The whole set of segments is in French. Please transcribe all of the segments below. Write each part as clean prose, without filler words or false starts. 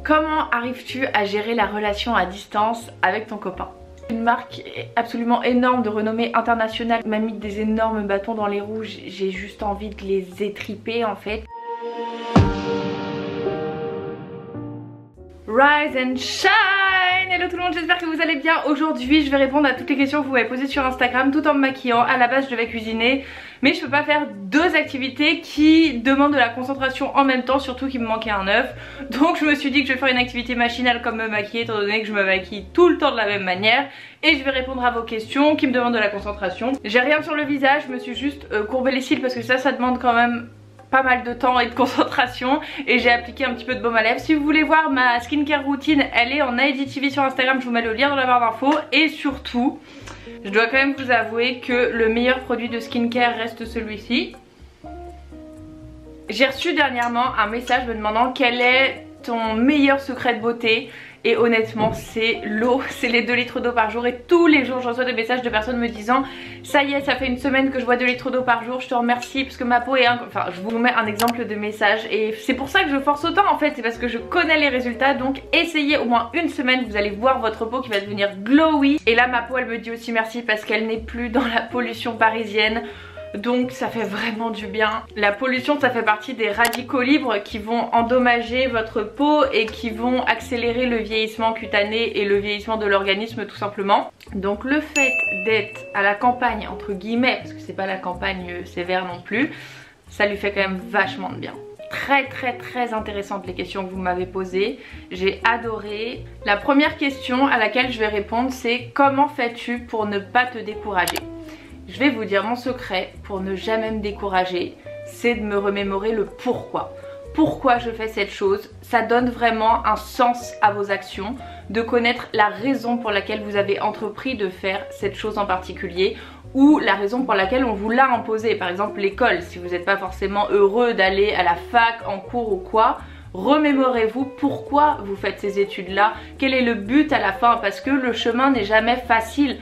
Comment arrives-tu à gérer la relation à distance avec ton copain? Une marque absolument énorme de renommée internationale m'a mis des énormes bâtons dans les roues, j'ai juste envie de les étriper en fait. Rise and shine! Hello tout le monde, j'espère que vous allez bien. Aujourd'hui je vais répondre à toutes les questions que vous m'avez posées sur Instagram tout en me maquillant. À la base je devais cuisiner, mais je peux pas faire deux activités qui demandent de la concentration en même temps, surtout qu'il me manquait un œuf. Donc je me suis dit que je vais faire une activité machinale comme me maquiller, étant donné que je me maquille tout le temps de la même manière. Et je vais répondre à vos questions qui me demandent de la concentration. J'ai rien sur le visage, je me suis juste courbé les cils parce que ça demande quand même pas mal de temps et de concentration, et j'ai appliqué un petit peu de baume à lèvres. Si vous voulez voir ma skincare routine, elle est en IGTV sur Instagram, je vous mets le lien dans la barre d'infos. Et surtout, je dois quand même vous avouer que le meilleur produit de skincare reste celui-ci. J'ai reçu dernièrement un message me demandant quel est ton meilleur secret de beauté. Et honnêtement c'est l'eau, c'est les 2 litres d'eau par jour. Et tous les jours je reçois des messages de personnes me disant ça y est, ça fait une semaine que je bois 2 litres d'eau par jour, je te remercie parce que ma peau est... Enfin je vous mets un exemple de message. Et c'est pour ça que je force autant en fait, c'est parce que je connais les résultats. Donc essayez au moins une semaine, vous allez voir votre peau qui va devenir glowy. Et là ma peau elle me dit aussi merci parce qu'elle n'est plus dans la pollution parisienne. Donc ça fait vraiment du bien. La pollution ça fait partie des radicaux libres qui vont endommager votre peau et qui vont accélérer le vieillissement cutané et le vieillissement de l'organisme tout simplement. Donc le fait d'être à la campagne entre guillemets, parce que c'est pas la campagne sévère non plus, ça lui fait quand même vachement de bien. Très intéressantes les questions que vous m'avez posées, j'ai adoré. La première question à laquelle je vais répondre c'est comment fais-tu pour ne pas te décourager? Je vais vous dire mon secret pour ne jamais me décourager, c'est de me remémorer le pourquoi. Pourquoi je fais cette chose, ça donne vraiment un sens à vos actions, de connaître la raison pour laquelle vous avez entrepris de faire cette chose en particulier ou la raison pour laquelle on vous l'a imposée. Par exemple l'école, si vous n'êtes pas forcément heureux d'aller à la fac, en cours ou quoi, remémorez-vous pourquoi vous faites ces études là, quel est le but à la fin, parce que le chemin n'est jamais facile,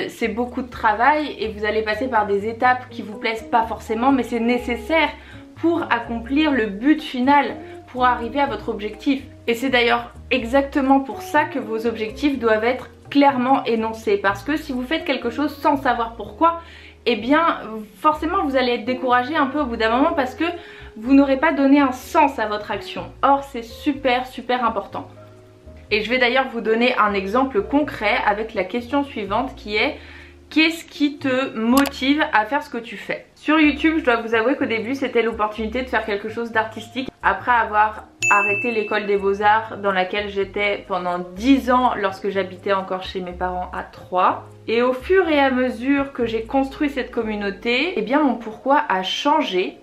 c'est beaucoup de travail et vous allez passer par des étapes qui vous plaisent pas forcément, mais c'est nécessaire pour accomplir le but final, pour arriver à votre objectif. Et c'est d'ailleurs exactement pour ça que vos objectifs doivent être clairement énoncés, parce que si vous faites quelque chose sans savoir pourquoi, eh bien forcément vous allez être découragé un peu au bout d'un moment parce que vous n'aurez pas donné un sens à votre action. Or c'est super important. Et je vais d'ailleurs vous donner un exemple concret avec la question suivante qui est: qu'est-ce qui te motive à faire ce que tu fais? Sur YouTube, je dois vous avouer qu'au début c'était l'opportunité de faire quelque chose d'artistique. Après avoir arrêté l'école des beaux-arts dans laquelle j'étais pendant 10 ans lorsque j'habitais encore chez mes parents à Troyes. Et au fur et à mesure que j'ai construit cette communauté, eh bien mon pourquoi a changé.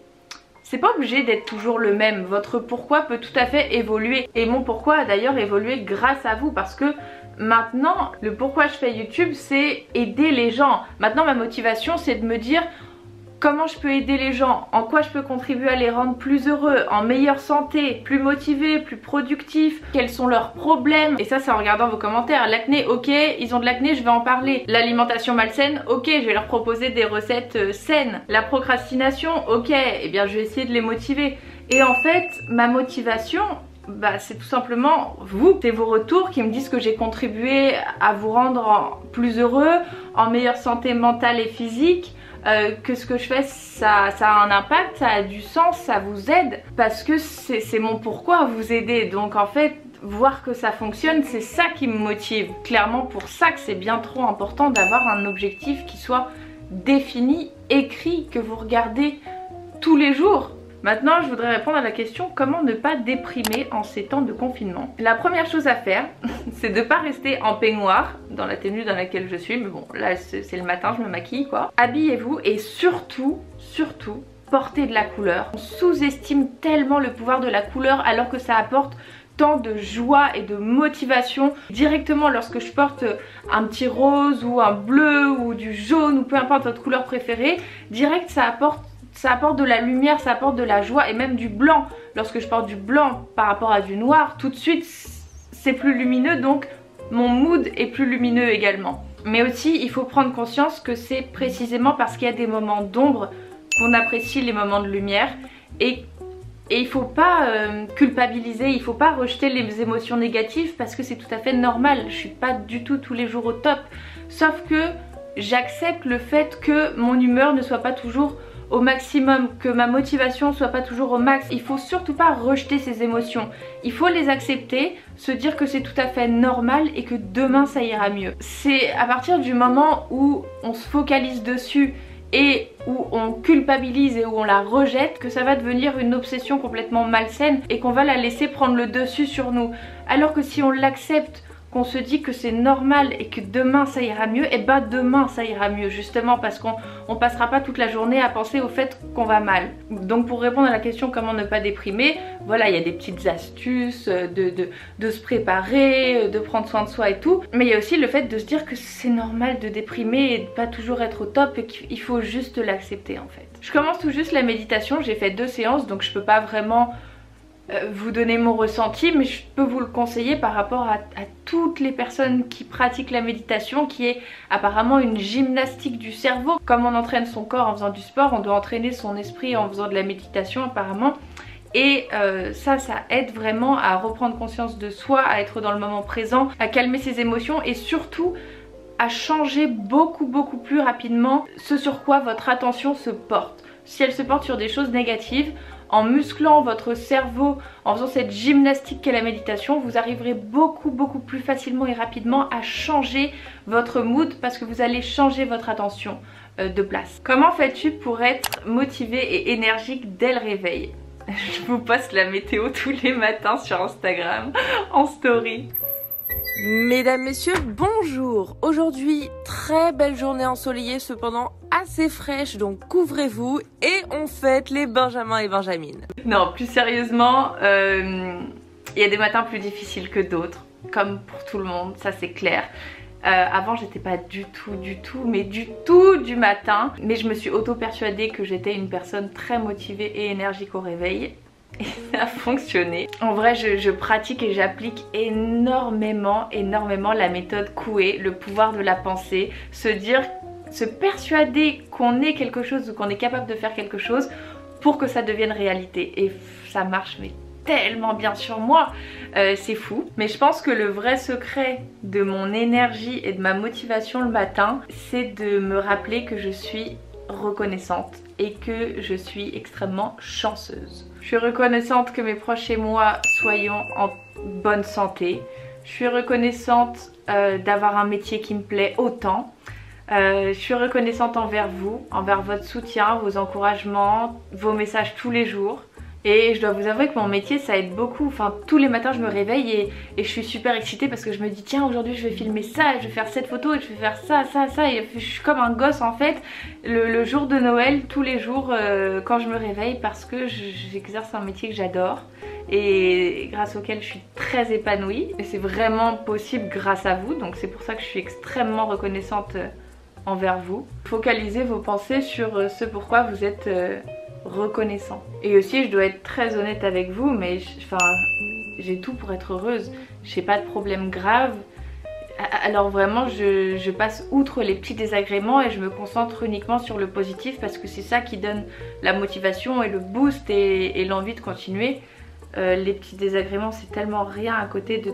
C'est pas obligé d'être toujours le même, votre pourquoi peut tout à fait évoluer. Et mon pourquoi a d'ailleurs évolué grâce à vous, parce que maintenant le pourquoi je fais YouTube c'est aider les gens. Maintenant ma motivation c'est de me dire comment je peux aider les gens, en quoi je peux contribuer à les rendre plus heureux, en meilleure santé, plus motivés, plus productifs, quels sont leurs problèmes. Et ça c'est en regardant vos commentaires. L'acné, ok, ils ont de l'acné, je vais en parler. L'alimentation malsaine, ok, je vais leur proposer des recettes saines. La procrastination, ok, eh bien je vais essayer de les motiver. Et en fait, ma motivation, bah, c'est tout simplement vous, c'est vos retours qui me disent que j'ai contribué à vous rendre plus heureux, en meilleure santé mentale et physique. Que ce que je fais ça a un impact, ça a du sens, ça vous aide, parce que c'est mon pourquoi vous aider. Donc en fait voir que ça fonctionne, c'est ça qui me motive. Clairement pour ça que c'est bien trop important d'avoir un objectif qui soit défini, écrit, que vous regardez tous les jours. Maintenant je voudrais répondre à la question comment ne pas déprimer en ces temps de confinement. La première chose à faire c'est de ne pas rester en peignoir dans la tenue dans laquelle je suis, mais bon là c'est le matin, je me maquille quoi. Habillez-vous et surtout portez de la couleur. On sous-estime tellement le pouvoir de la couleur alors que ça apporte tant de joie et de motivation. Directement lorsque je porte un petit rose ou un bleu ou du jaune ou peu importe votre couleur préférée, direct ça apporte de la lumière, ça apporte de la joie et même du blanc. Lorsque je porte du blanc par rapport à du noir, tout de suite c'est plus lumineux, donc mon mood est plus lumineux également. Mais aussi il faut prendre conscience que c'est précisément parce qu'il y a des moments d'ombre qu'on apprécie les moments de lumière, et Et il faut pas culpabiliser, il faut pas rejeter les émotions négatives parce que c'est tout à fait normal. Je suis pas du tout tous les jours au top. Sauf que j'accepte le fait que mon humeur ne soit pas toujours au maximum, que ma motivation soit pas toujours au max. Il faut surtout pas rejeter ces émotions. Il faut les accepter, se dire que c'est tout à fait normal et que demain ça ira mieux. C'est à partir du moment où on se focalise dessus et où on culpabilise et où on la rejette que ça va devenir une obsession complètement malsaine et qu'on va la laisser prendre le dessus sur nous. Alors que si on l'accepte, qu'on se dit que c'est normal et que demain ça ira mieux, et ben demain ça ira mieux justement parce qu'on passera pas toute la journée à penser au fait qu'on va mal. Donc pour répondre à la question comment ne pas déprimer, voilà, il y a des petites astuces de se préparer, de prendre soin de soi et tout, mais il y a aussi le fait de se dire que c'est normal de déprimer et de pas toujours être au top et qu'il faut juste l'accepter en fait. Je commence tout juste la méditation, j'ai fait 2 séances donc je peux pas vraiment vous donner mon ressenti, mais je peux vous le conseiller par rapport à toutes les personnes qui pratiquent la méditation, qui est apparemment une gymnastique du cerveau. Comme on entraîne son corps en faisant du sport, on doit entraîner son esprit en faisant de la méditation apparemment. Et ça aide vraiment à reprendre conscience de soi, à être dans le moment présent, à calmer ses émotions et surtout à changer beaucoup plus rapidement ce sur quoi votre attention se porte. Si elle se porte sur des choses négatives, en musclant votre cerveau, en faisant cette gymnastique qu'est la méditation, vous arriverez beaucoup plus facilement et rapidement à changer votre mood parce que vous allez changer votre attention de place. Comment fais-tu pour être motivé et énergique dès le réveil? Je vous poste la météo tous les matins sur Instagram en story. Mesdames, messieurs, bonjour. Aujourd'hui, très belle journée ensoleillée, cependant assez fraîche, donc couvrez-vous et on fête les Benjamins et Benjamines. Non, plus sérieusement, il y a des matins plus difficiles que d'autres, comme pour tout le monde, ça c'est clair. Avant j'étais pas du tout du matin, mais je me suis auto-persuadée que j'étais une personne très motivée et énergique au réveil. Et ça a fonctionné. En vrai je pratique et j'applique énormément la méthode Coué, le pouvoir de la pensée, se persuader qu'on est quelque chose ou qu'on est capable de faire quelque chose pour que ça devienne réalité. Et ça marche mais tellement bien sur moi, c'est fou. Mais je pense que le vrai secret de mon énergie et de ma motivation le matin, c'est de me rappeler que je suis reconnaissante et que je suis extrêmement chanceuse. Je suis reconnaissante que mes proches et moi soyons en bonne santé. Je suis reconnaissante d'avoir un métier qui me plaît autant. Je suis reconnaissante envers vous, envers votre soutien, vos encouragements, vos messages tous les jours. Et je dois vous avouer que mon métier ça aide beaucoup. Enfin tous les matins je me réveille et je suis super excitée parce que je me dis tiens aujourd'hui je vais filmer ça, je vais faire cette photo et je vais faire ça et je suis comme un gosse en fait le jour de Noël tous les jours quand je me réveille parce que j'exerce un métier que j'adore et grâce auquel je suis très épanouie et c'est vraiment possible grâce à vous, donc c'est pour ça que je suis extrêmement reconnaissante envers vous. Focalisez vos pensées sur ce pourquoi vous êtes reconnaissant. Et aussi je dois être très honnête avec vous, mais j'ai tout pour être heureuse. J'ai pas de problème grave. Alors vraiment je passe outre les petits désagréments et je me concentre uniquement sur le positif parce que c'est ça qui donne la motivation et le boost et l'envie de continuer. Les petits désagréments c'est tellement rien à côté de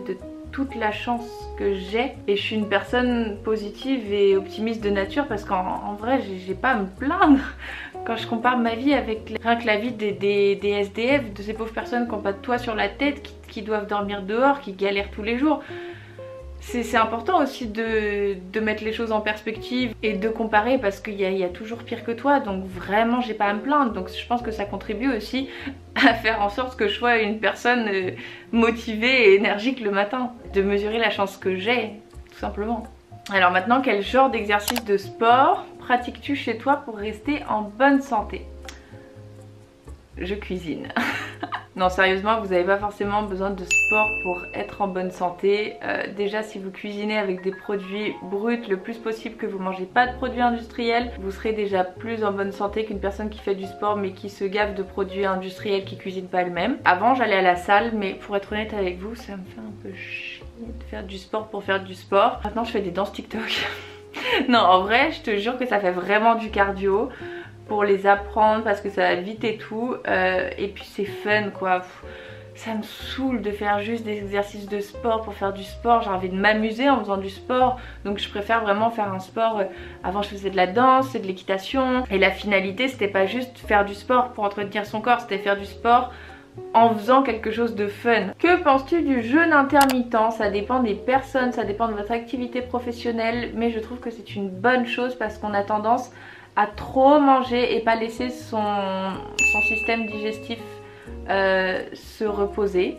toute la chance que j'ai et je suis une personne positive et optimiste de nature parce qu'en vrai j'ai pas à me plaindre quand je compare ma vie avec rien que la vie des SDF, de ces pauvres personnes qui n'ont pas de toit sur la tête, qui doivent dormir dehors, qui galèrent tous les jours. C'est important aussi de mettre les choses en perspective et de comparer parce qu'il y a toujours pire que toi, donc vraiment j'ai pas à me plaindre. Donc je pense que ça contribue aussi à faire en sorte que je sois une personne motivée et énergique le matin, de mesurer la chance que j'ai tout simplement. Alors maintenant, quel genre d'exercice de sport pratiques-tu chez toi pour rester en bonne santé? Je cuisine. Non sérieusement, vous n'avez pas forcément besoin de sport pour être en bonne santé. Déjà si vous cuisinez avec des produits bruts le plus possible, que vous mangez pas de produits industriels, vous serez déjà plus en bonne santé qu'une personne qui fait du sport mais qui se gave de produits industriels qui cuisine pas elle-même. Avant j'allais à la salle, mais pour être honnête avec vous, ça me fait un peu chier de faire du sport pour faire du sport. Maintenant je fais des danses TikTok. Non en vrai je te jure que ça fait vraiment du cardio. pour les apprendre parce que ça va vite et tout, et puis c'est fun quoi. Ça me saoule de faire juste des exercices de sport pour faire du sport. J'ai envie de m'amuser en faisant du sport. Donc je préfère vraiment faire un sport. Avant je faisais de la danse et de l'équitation. Et la finalité c'était pas juste faire du sport pour entretenir son corps. C'était faire du sport en faisant quelque chose de fun. Que penses-tu du jeûne intermittent? Ça dépend des personnes, ça dépend de votre activité professionnelle. Mais je trouve que c'est une bonne chose parce qu'on a tendance à trop manger et pas laisser son système digestif se reposer.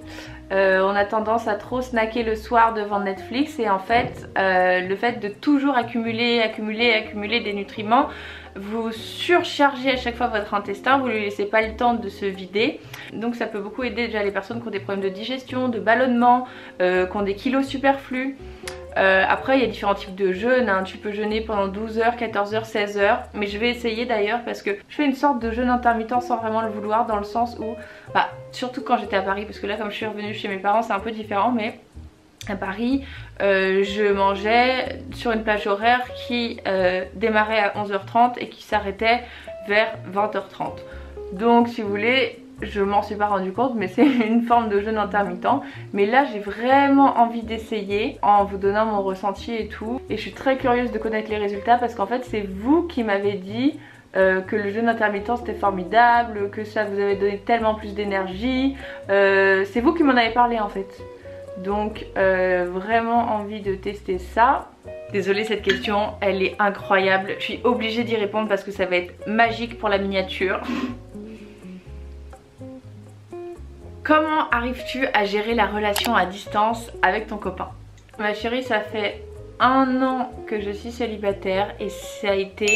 On a tendance à trop snacker le soir devant Netflix et en fait le fait de toujours accumuler des nutriments, vous surchargez à chaque fois votre intestin, vous ne lui laissez pas le temps de se vider. Donc ça peut beaucoup aider déjà les personnes qui ont des problèmes de digestion, de ballonnement, qui ont des kilos superflus. Après il y a différents types de jeûnes, hein. Tu peux jeûner pendant 12 heures, 14 heures, 16 heures. Mais je vais essayer d'ailleurs parce que je fais une sorte de jeûne intermittent sans vraiment le vouloir, dans le sens où, surtout quand j'étais à Paris, parce que là comme je suis revenue chez mes parents c'est un peu différent, mais à Paris je mangeais sur une plage horaire qui démarrait à 11h30 et qui s'arrêtait vers 20h30. Donc si vous voulez, je m'en suis pas rendu compte mais c'est une forme de jeûne intermittent. Mais là j'ai vraiment envie d'essayer en vous donnant mon ressenti et tout. Et je suis très curieuse de connaître les résultats parce qu'en fait c'est vous qui m'avez dit que le jeûne intermittent c'était formidable, que ça vous avait donné tellement plus d'énergie. C'est vous qui m'en avez parlé en fait. Donc vraiment envie de tester ça. Désolée, cette question elle est incroyable. Je suis obligée d'y répondre parce que ça va être magique pour la miniature. Comment arrives-tu à gérer la relation à distance avec ton copain? Ma chérie, ça fait 1 an que je suis célibataire et ça a été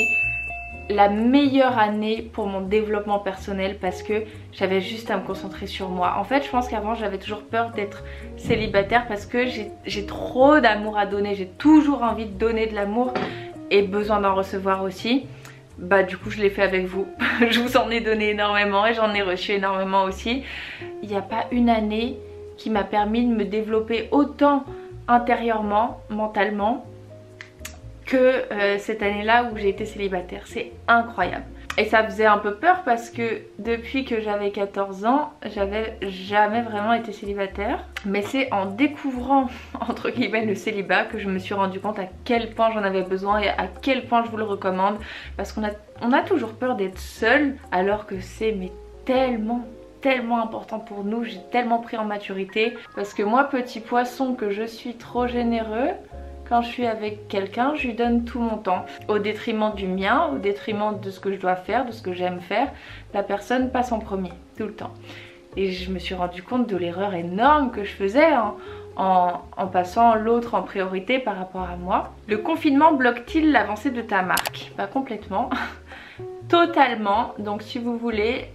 la meilleure année pour mon développement personnel parce que j'avais juste à me concentrer sur moi. En fait je pense qu'avant j'avais toujours peur d'être célibataire parce que j'ai trop d'amour à donner, j'ai toujours envie de donner de l'amour et besoin d'en recevoir aussi. Du coup je l'ai fait avec vous. Je vous en ai donné énormément et j'en ai reçu énormément aussi. Il n'y a pas une année qui m'a permis de me développer autant intérieurement, mentalement, que cette année-là où j'ai été célibataire. C'est incroyable. Et ça faisait un peu peur parce que depuis que j'avais 14 ans, j'avais jamais vraiment été célibataire. Mais c'est en découvrant entre guillemets le célibat que je me suis rendu compte à quel point j'en avais besoin et à quel point je vous le recommande. Parce qu'on a toujours peur d'être seul alors que c'est tellement important pour nous. J'ai tellement pris en maturité parce que moi, petit poisson que je suis, trop généreux, quand je suis avec quelqu'un, je lui donne tout mon temps. Au détriment du mien, au détriment de ce que je dois faire, de ce que j'aime faire, la personne passe en premier, tout le temps. Et je me suis rendu compte de l'erreur énorme que je faisais en passant l'autre en priorité par rapport à moi. Le confinement bloque-t-il l'avancée de ta marque? Pas complètement. Totalement. Donc si vous voulez,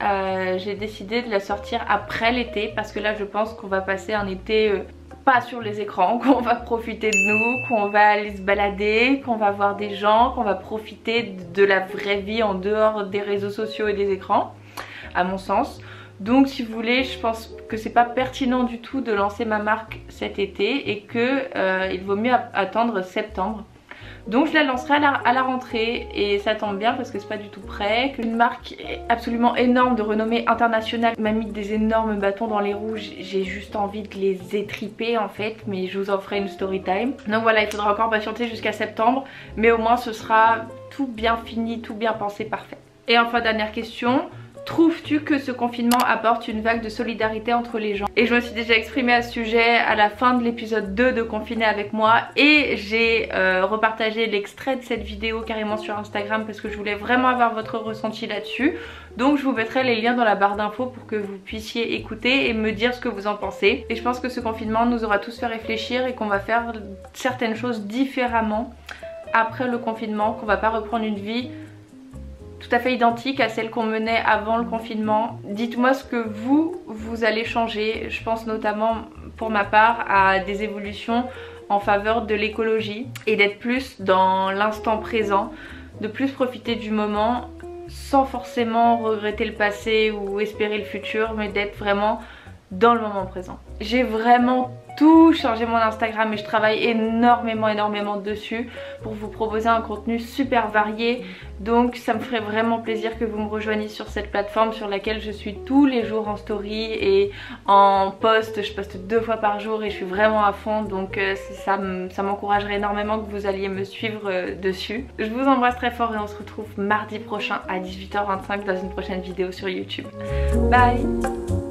j'ai décidé de la sortir après l'été parce que là je pense qu'on va passer un été pas sur les écrans, qu'on va profiter de nous, qu'on va aller se balader, qu'on va voir des gens, qu'on va profiter de la vraie vie en dehors des réseaux sociaux et des écrans, à mon sens. Donc si vous voulez, je pense que c'est pas pertinent du tout de lancer ma marque cet été et que il vaut mieux attendre septembre. Donc je la lancerai à la rentrée et ça tombe bien parce que c'est pas du tout prêt. Une marque absolument énorme de renommée internationale m'a mis des énormes bâtons dans les roues. J'ai juste envie de les étriper en fait, mais je vous en ferai une story time. Donc voilà, il faudra encore patienter jusqu'à septembre, mais au moins ce sera tout bien fini, tout bien pensé, parfait. Et enfin dernière question. Trouves-tu que ce confinement apporte une vague de solidarité entre les gens? Et je me suis déjà exprimée à ce sujet à la fin de l'épisode 2 de Confiné avec moi et j'ai repartagé l'extrait de cette vidéo carrément sur Instagram parce que je voulais vraiment avoir votre ressenti là-dessus. Donc je vous mettrai les liens dans la barre d'infos pour que vous puissiez écouter et me dire ce que vous en pensez. Et je pense que ce confinement nous aura tous fait réfléchir et qu'on va faire certaines choses différemment après le confinement, qu'on va pas reprendre une vie tout à fait identique à celle qu'on menait avant le confinement. Dites-moi ce que vous allez changer. Je pense notamment pour ma part à des évolutions en faveur de l'écologie et d'être plus dans l'instant présent, de plus profiter du moment sans forcément regretter le passé ou espérer le futur, mais d'être vraiment dans le moment présent. J'ai vraiment tout changé mon Instagram et je travaille énormément dessus pour vous proposer un contenu super varié. Donc ça me ferait vraiment plaisir que vous me rejoigniez sur cette plateforme sur laquelle je suis tous les jours en story et en post. Je poste 2 fois par jour et je suis vraiment à fond, donc ça m'encouragerait énormément que vous alliez me suivre dessus. Je vous embrasse très fort et on se retrouve mardi prochain à 18h25 dans une prochaine vidéo sur YouTube. Bye!